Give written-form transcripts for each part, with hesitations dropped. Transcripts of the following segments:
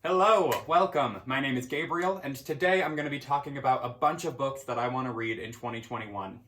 Hello, welcome. My name is Gabriel, and today I'm going to be talking about a bunch of books that I want to read in 2021.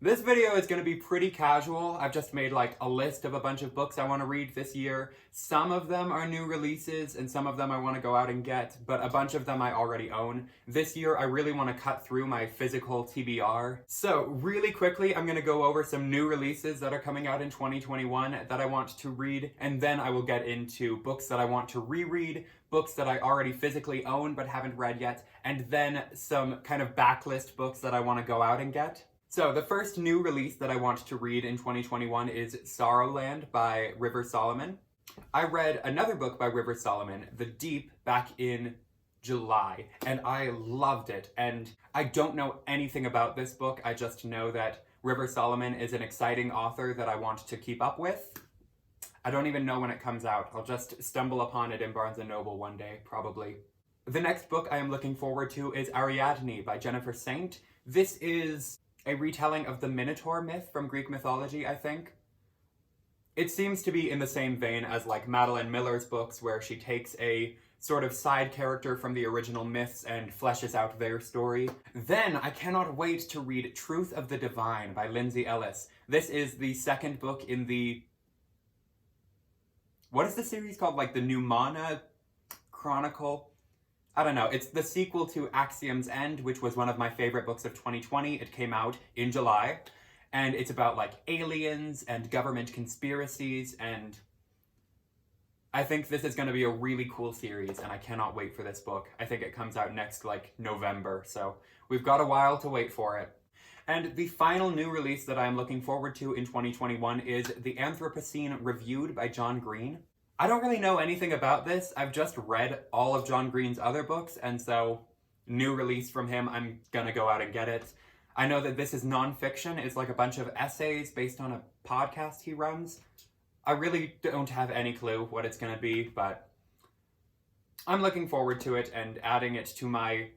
This video is going to be pretty casual. I've just made like a list of a bunch of books I want to read this year. Some of them are new releases and some of them I want to go out and get, but a bunch of them I already own. This year I really want to cut through my physical TBR. So really quickly I'm going to go over some new releases that are coming out in 2021 that I want to read, and then I will get into books that I want to reread, books that I already physically own but haven't read yet, and then some kind of backlist books that I want to go out and get. So the first new release that I want to read in 2021 is Sorrowland by River Solomon. I read another book by River Solomon, The Deep, back in July, and I loved it. And I don't know anything about this book, I just know that River Solomon is an exciting author that I want to keep up with. I don't even know when it comes out. I'll just stumble upon it in Barnes & Noble one day, probably. The next book I am looking forward to is Ariadne by Jennifer Saint. This is a retelling of the Minotaur myth from Greek mythology, I think. It seems to be in the same vein as like Madeline Miller's books, where she takes a sort of side character from the original myths and fleshes out their story. Then I cannot wait to read Truth of the Divine by Lindsay Ellis. This is the second book in the... what is the series called? Like the Numana Chronicle? I don't know, it's the sequel to Axiom's End, which was one of my favorite books of 2020. It came out in July, and it's about like aliens and government conspiracies, and I think this is going to be a really cool series, and I cannot wait for this book. I think it comes out next like November, so we've got a while to wait for it. And the final new release that I'm looking forward to in 2021 is The Anthropocene Reviewed by John Green. I don't really know anything about this. I've just read all of John Green's other books, and so new release from him, I'm gonna go out and get it. I know that this is nonfiction. It's like a bunch of essays based on a podcast he runs. I really don't have any clue what it's gonna be, but I'm looking forward to it and adding it to my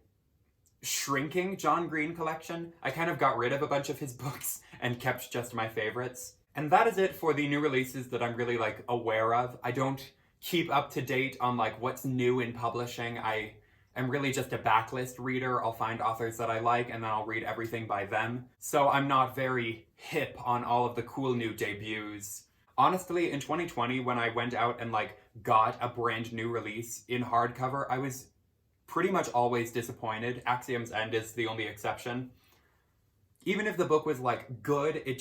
shrinking John Green collection. I kind of got rid of a bunch of his books and kept just my favorites. And that is it for the new releases that I'm really like aware of. I don't keep up to date on like what's new in publishing. I am really just a backlist reader. I'll find authors that I like and then I'll read everything by them. So I'm not very hip on all of the cool new debuts. Honestly, in 2020, when I went out and like got a brand new release in hardcover, I was pretty much always disappointed. Axiom's End is the only exception. Even if the book was like good, it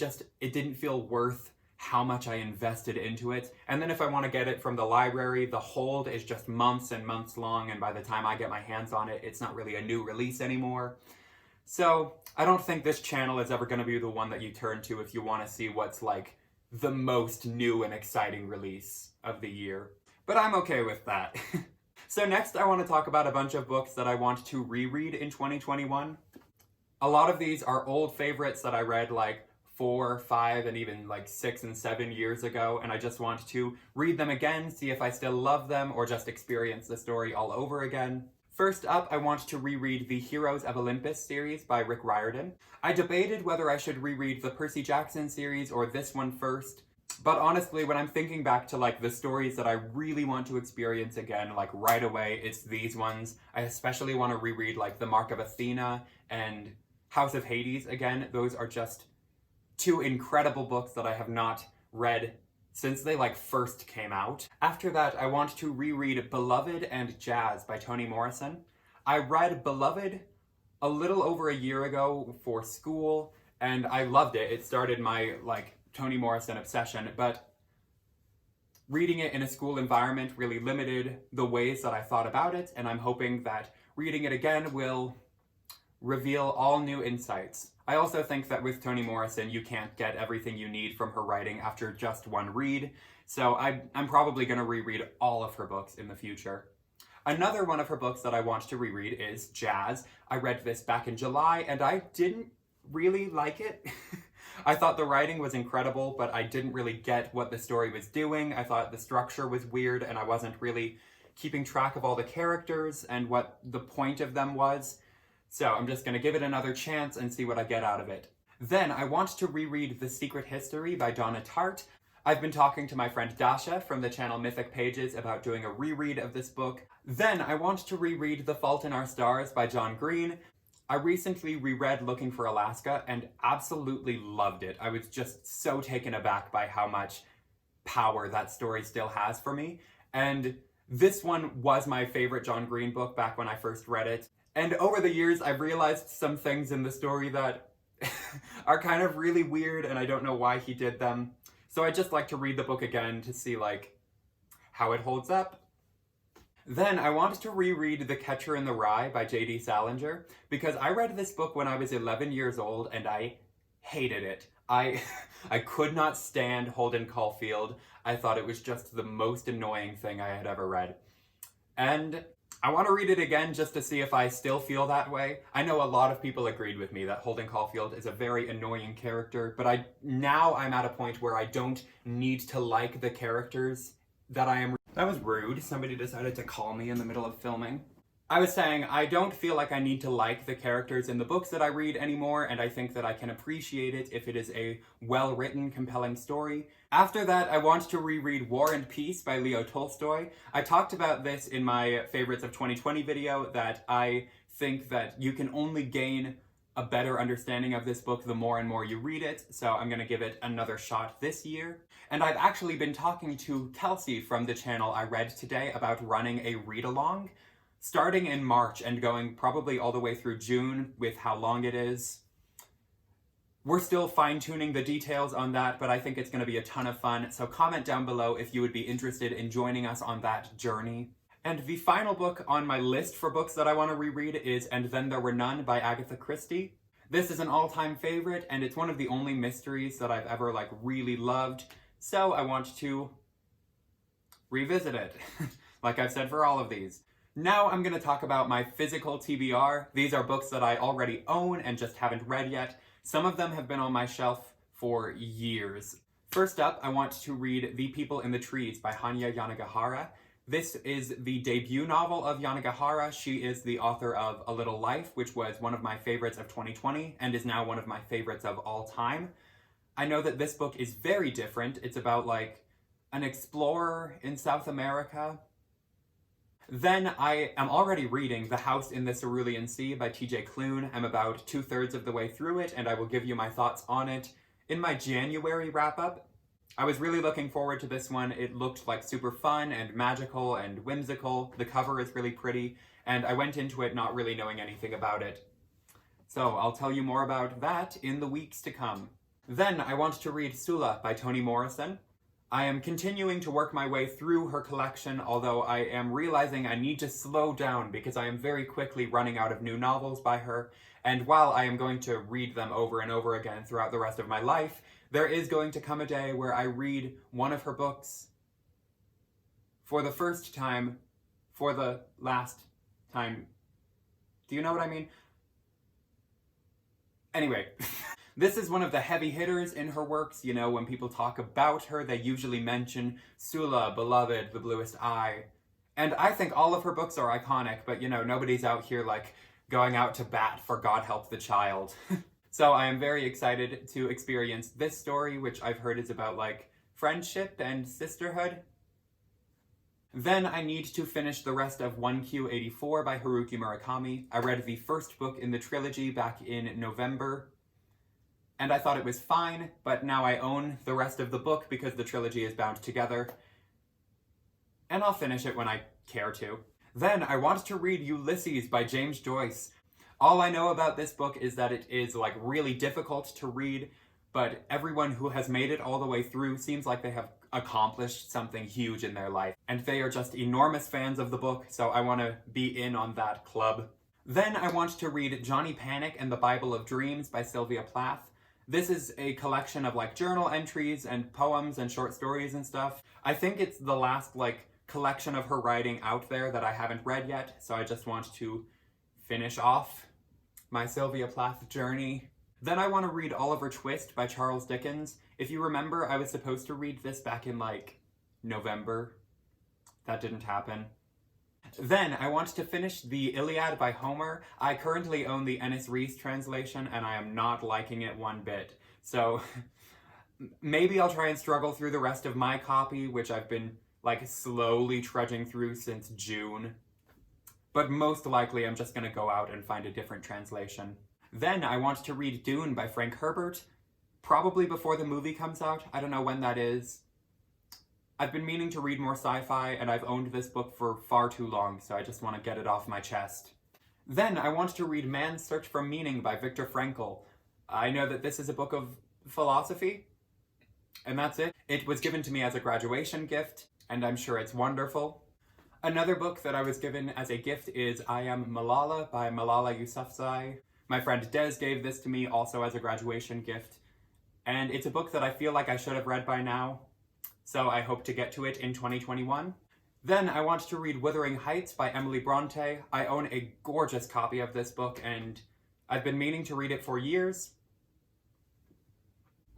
didn't feel worth how much I invested into it. And then if I want to get it from the library, the hold is just months and months long, and by the time I get my hands on it, it's not really a new release anymore. So I don't think this channel is ever going to be the one that you turn to if you want to see what's like the most new and exciting release of the year. But I'm okay with that. So next I want to talk about a bunch of books that I want to reread in 2021. A lot of these are old favorites that I read like 4, 5, and even like 6 and 7 years ago, and I just want to read them again, see if I still love them, or just experience the story all over again. First up, I want to reread the Heroes of Olympus series by Rick Riordan. I debated whether I should reread the Percy Jackson series or this one first, but honestly, when I'm thinking back to like the stories that I really want to experience again, like right away, it's these ones. I especially want to reread like The Mark of Athena and House of Hades again. Those are just two incredible books that I have not read since they like first came out. After that, I want to reread Beloved and Jazz by Toni Morrison. I read Beloved a little over a year ago for school, and I loved it. It started my like Toni Morrison obsession, but reading it in a school environment really limited the ways that I thought about it, and I'm hoping that reading it again will reveal all new insights. I also think that with Toni Morrison, you can't get everything you need from her writing after just one read, so I'm probably going to reread all of her books in the future. Another one of her books that I want to reread is Jazz. I read this back in July, and I didn't really like it. I thought the writing was incredible, but I didn't really get what the story was doing. I thought the structure was weird, and I wasn't really keeping track of all the characters and what the point of them was. So I'm just going to give it another chance and see what I get out of it. Then I want to reread The Secret History by Donna Tartt. I've been talking to my friend Dasha from the channel Mythic Pages about doing a reread of this book. Then I want to reread The Fault in Our Stars by John Green. I recently reread Looking for Alaska and absolutely loved it. I was just so taken aback by how much power that story still has for me. And this one was my favorite John Green book back when I first read it. And over the years, I've realized some things in the story that are kind of really weird, and I don't know why he did them. So I'd just like to read the book again to see, like, how it holds up. Then I wanted to reread The Catcher in the Rye by J.D. Salinger, because I read this book when I was 11 years old, and I hated it. I could not stand Holden Caulfield. I thought it was just the most annoying thing I had ever read. And I want to read it again just to see if I still feel that way. I know a lot of people agreed with me that Holden Caulfield is a very annoying character, but now I'm at a point where I don't need to like the characters that I am. That was rude. Somebody decided to call me in the middle of filming. I was saying I don't feel like I need to like the characters in the books that I read anymore, and I think that I can appreciate it if it is a well-written, compelling story. After that, I want to reread War and Peace by Leo Tolstoy. I talked about this in my Favorites of 2020 video, that I think that you can only gain a better understanding of this book the more and more you read it, so I'm going to give it another shot this year. And I've actually been talking to Kelsey from the channel I read today about running a read-along, starting in March and going probably all the way through June with how long it is. We're still fine-tuning the details on that, but I think it's going to be a ton of fun, so comment down below if you would be interested in joining us on that journey. And the final book on my list for books that I want to reread is And Then There Were None by Agatha Christie. This is an all-time favorite, and it's one of the only mysteries that I've ever, really loved, so I want to revisit it, like I've said for all of these. Now I'm going to talk about my physical TBR. These are books that I already own and just haven't read yet. Some of them have been on my shelf for years. First up, I want to read The People in the Trees by Hanya Yanagihara. This is the debut novel of Yanagihara. She is the author of A Little Life, which was one of my favorites of 2020 and is now one of my favorites of all time. I know that this book is very different. It's about, an explorer in South America. Then I am already reading The House in the Cerulean Sea by T.J. Klune. I'm about 2/3 of the way through it, and I will give you my thoughts on it in my January wrap-up. I was really looking forward to this one. It looked super fun and magical and whimsical. The cover is really pretty, and I went into it not really knowing anything about it. So I'll tell you more about that in the weeks to come. Then I want to read Sula by Toni Morrison. I am continuing to work my way through her collection, although I am realizing I need to slow down because I am very quickly running out of new novels by her, and while I am going to read them over and over again throughout the rest of my life, there is going to come a day where I read one of her books for the first time, for the last time. Do you know what I mean? Anyway. This is one of the heavy hitters in her works. You know, when people talk about her, they usually mention Sula, Beloved, The Bluest Eye. And I think all of her books are iconic, but nobody's out here going out to bat for God Help the Child. So I am very excited to experience this story, which I've heard is about friendship and sisterhood. Then I need to finish the rest of 1Q84 by Haruki Murakami. I read the first book in the trilogy back in November, and I thought it was fine, but now I own the rest of the book because the trilogy is bound together. And I'll finish it when I care to. Then I want to read Ulysses by James Joyce. All I know about this book is that it is really difficult to read, but everyone who has made it all the way through seems like they have accomplished something huge in their life. And they are just enormous fans of the book, so I want to be in on that club. Then I want to read Johnny Panic and the Bible of Dreams by Sylvia Plath. This is a collection of journal entries and poems and short stories and stuff. I think it's the last collection of her writing out there that I haven't read yet, so I just want to finish off my Sylvia Plath journey. Then I want to read Oliver Twist by Charles Dickens. If you remember, I was supposed to read this back in November. That didn't happen. Then I want to finish the Iliad by Homer. I currently own the Ennis Rees translation, and I am not liking it one bit. So Maybe I'll try and struggle through the rest of my copy, which I've been like slowly trudging through since June. But most likely I'm just gonna go out and find a different translation. Then I want to read Dune by Frank Herbert, probably before the movie comes out. I don't know when that is. I've been meaning to read more sci-fi, and I've owned this book for far too long, so I just want to get it off my chest. Then I want to read Man's Search for Meaning by Viktor Frankl. I know that this is a book of philosophy, and that's it. It was given to me as a graduation gift, and I'm sure it's wonderful. Another book that I was given as a gift is I Am Malala by Malala Yousafzai. My friend Des gave this to me also as a graduation gift, and it's a book that I feel like I should have read by now, so I hope to get to it in 2021. Then I want to read Wuthering Heights by Emily Bronte. I own a gorgeous copy of this book, and I've been meaning to read it for years.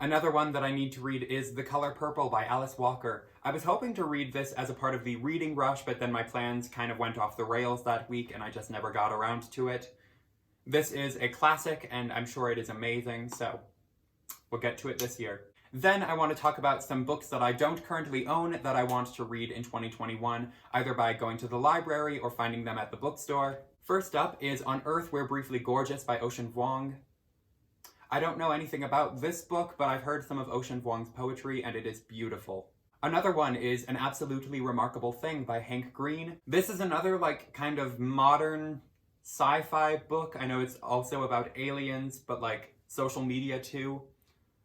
Another one that I need to read is The Color Purple by Alice Walker. I was hoping to read this as a part of the reading rush, but then my plans kind of went off the rails that week, and I just never got around to it. This is a classic, and I'm sure it is amazing, so we'll get to it this year. Then I want to talk about some books that I don't currently own that I want to read in 2021, either by going to the library or finding them at the bookstore. First up is On Earth We're Briefly Gorgeous by Ocean Vuong. I don't know anything about this book, but I've heard some of Ocean Vuong's poetry, and it is beautiful. Another one is An Absolutely Remarkable Thing by Hank Green. This is another, like, kind of modern sci-fi book. I know it's also about aliens, but, like, social media too.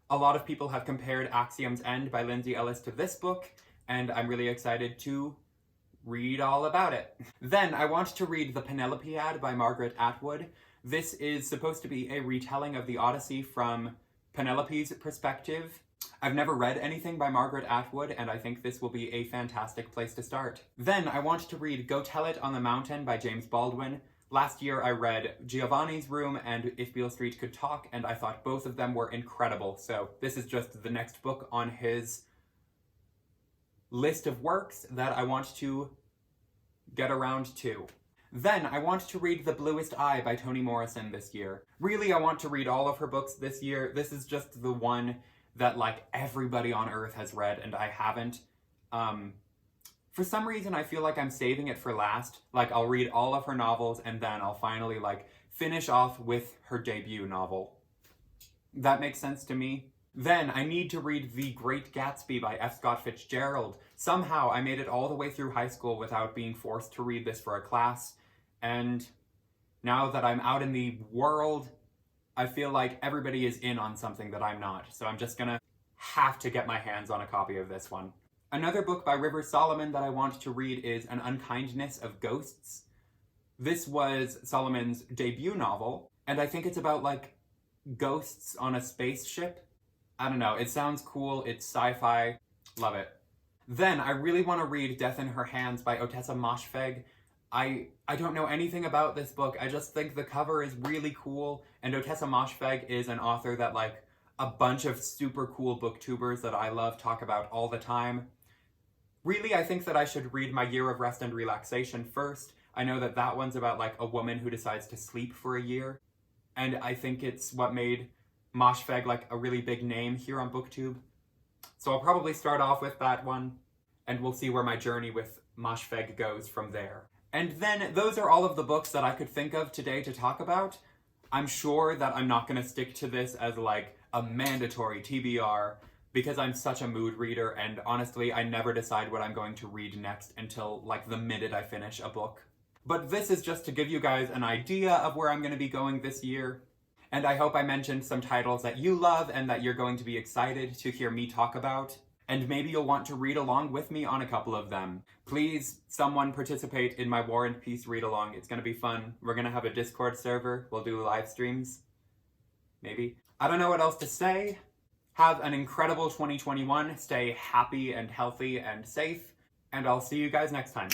A lot of people have compared Axiom's End by Lindsay Ellis to this book, and I'm really excited to read all about it. Then I want to read The Penelopead by Margaret Atwood. This is supposed to be a retelling of the Odyssey from Penelope's perspective. I've never read anything by Margaret Atwood, and I think this will be a fantastic place to start. Then I want to read Go Tell It on the Mountain by James Baldwin. Last year I read Giovanni's Room and If Beale Street Could Talk, and I thought both of them were incredible, so this is just the next book on his list of works that I want to get around to. Then I want to read The Bluest Eye by Toni Morrison this year. Really, I want to read all of her books this year. This is just the one that, like, everybody on Earth has read, and I haven't. For some reason, I feel like I'm saving it for last. Like, I'll read all of her novels, and then I'll finally, like, finish off with her debut novel. That makes sense to me. Then I need to read The Great Gatsby by F. Scott Fitzgerald. Somehow I made it all the way through high school without being forced to read this for a class, and now that I'm out in the world, I feel like everybody is in on something that I'm not, so I'm just gonna have to get my hands on a copy of this one. Another book by River Solomon that I want to read is An Unkindness of Ghosts. This was Solomon's debut novel, and I think it's about, like, ghosts on a spaceship. I don't know, it sounds cool, it's sci-fi, love it. Then I really want to read Death in Her Hands by Otessa Moshfegh. I don't know anything about this book, I just think the cover is really cool, and Otessa Moshfegh is an author that, like, a bunch of super cool booktubers that I love talk about all the time. Really, I think that I should read My Year of Rest and Relaxation first. I know that that one's about, like, a woman who decides to sleep for a year, and I think it's what made Moshfegh, like, a really big name here on BookTube. So I'll probably start off with that one, and we'll see where my journey with Moshfegh goes from there. And then those are all of the books that I could think of today to talk about. I'm sure that I'm not going to stick to this as, like, a mandatory TBR, because I'm such a mood reader, and honestly, I never decide what I'm going to read next until, like, the minute I finish a book. But this is just to give you guys an idea of where I'm going to be going this year. And I hope I mentioned some titles that you love and that you're going to be excited to hear me talk about. And maybe you'll want to read along with me on a couple of them. Please, someone participate in my War and Peace read-along. It's going to be fun. We're going to have a Discord server. We'll do live streams. Maybe. I don't know what else to say. Have an incredible 2021. Stay happy and healthy and safe. And I'll see you guys next time.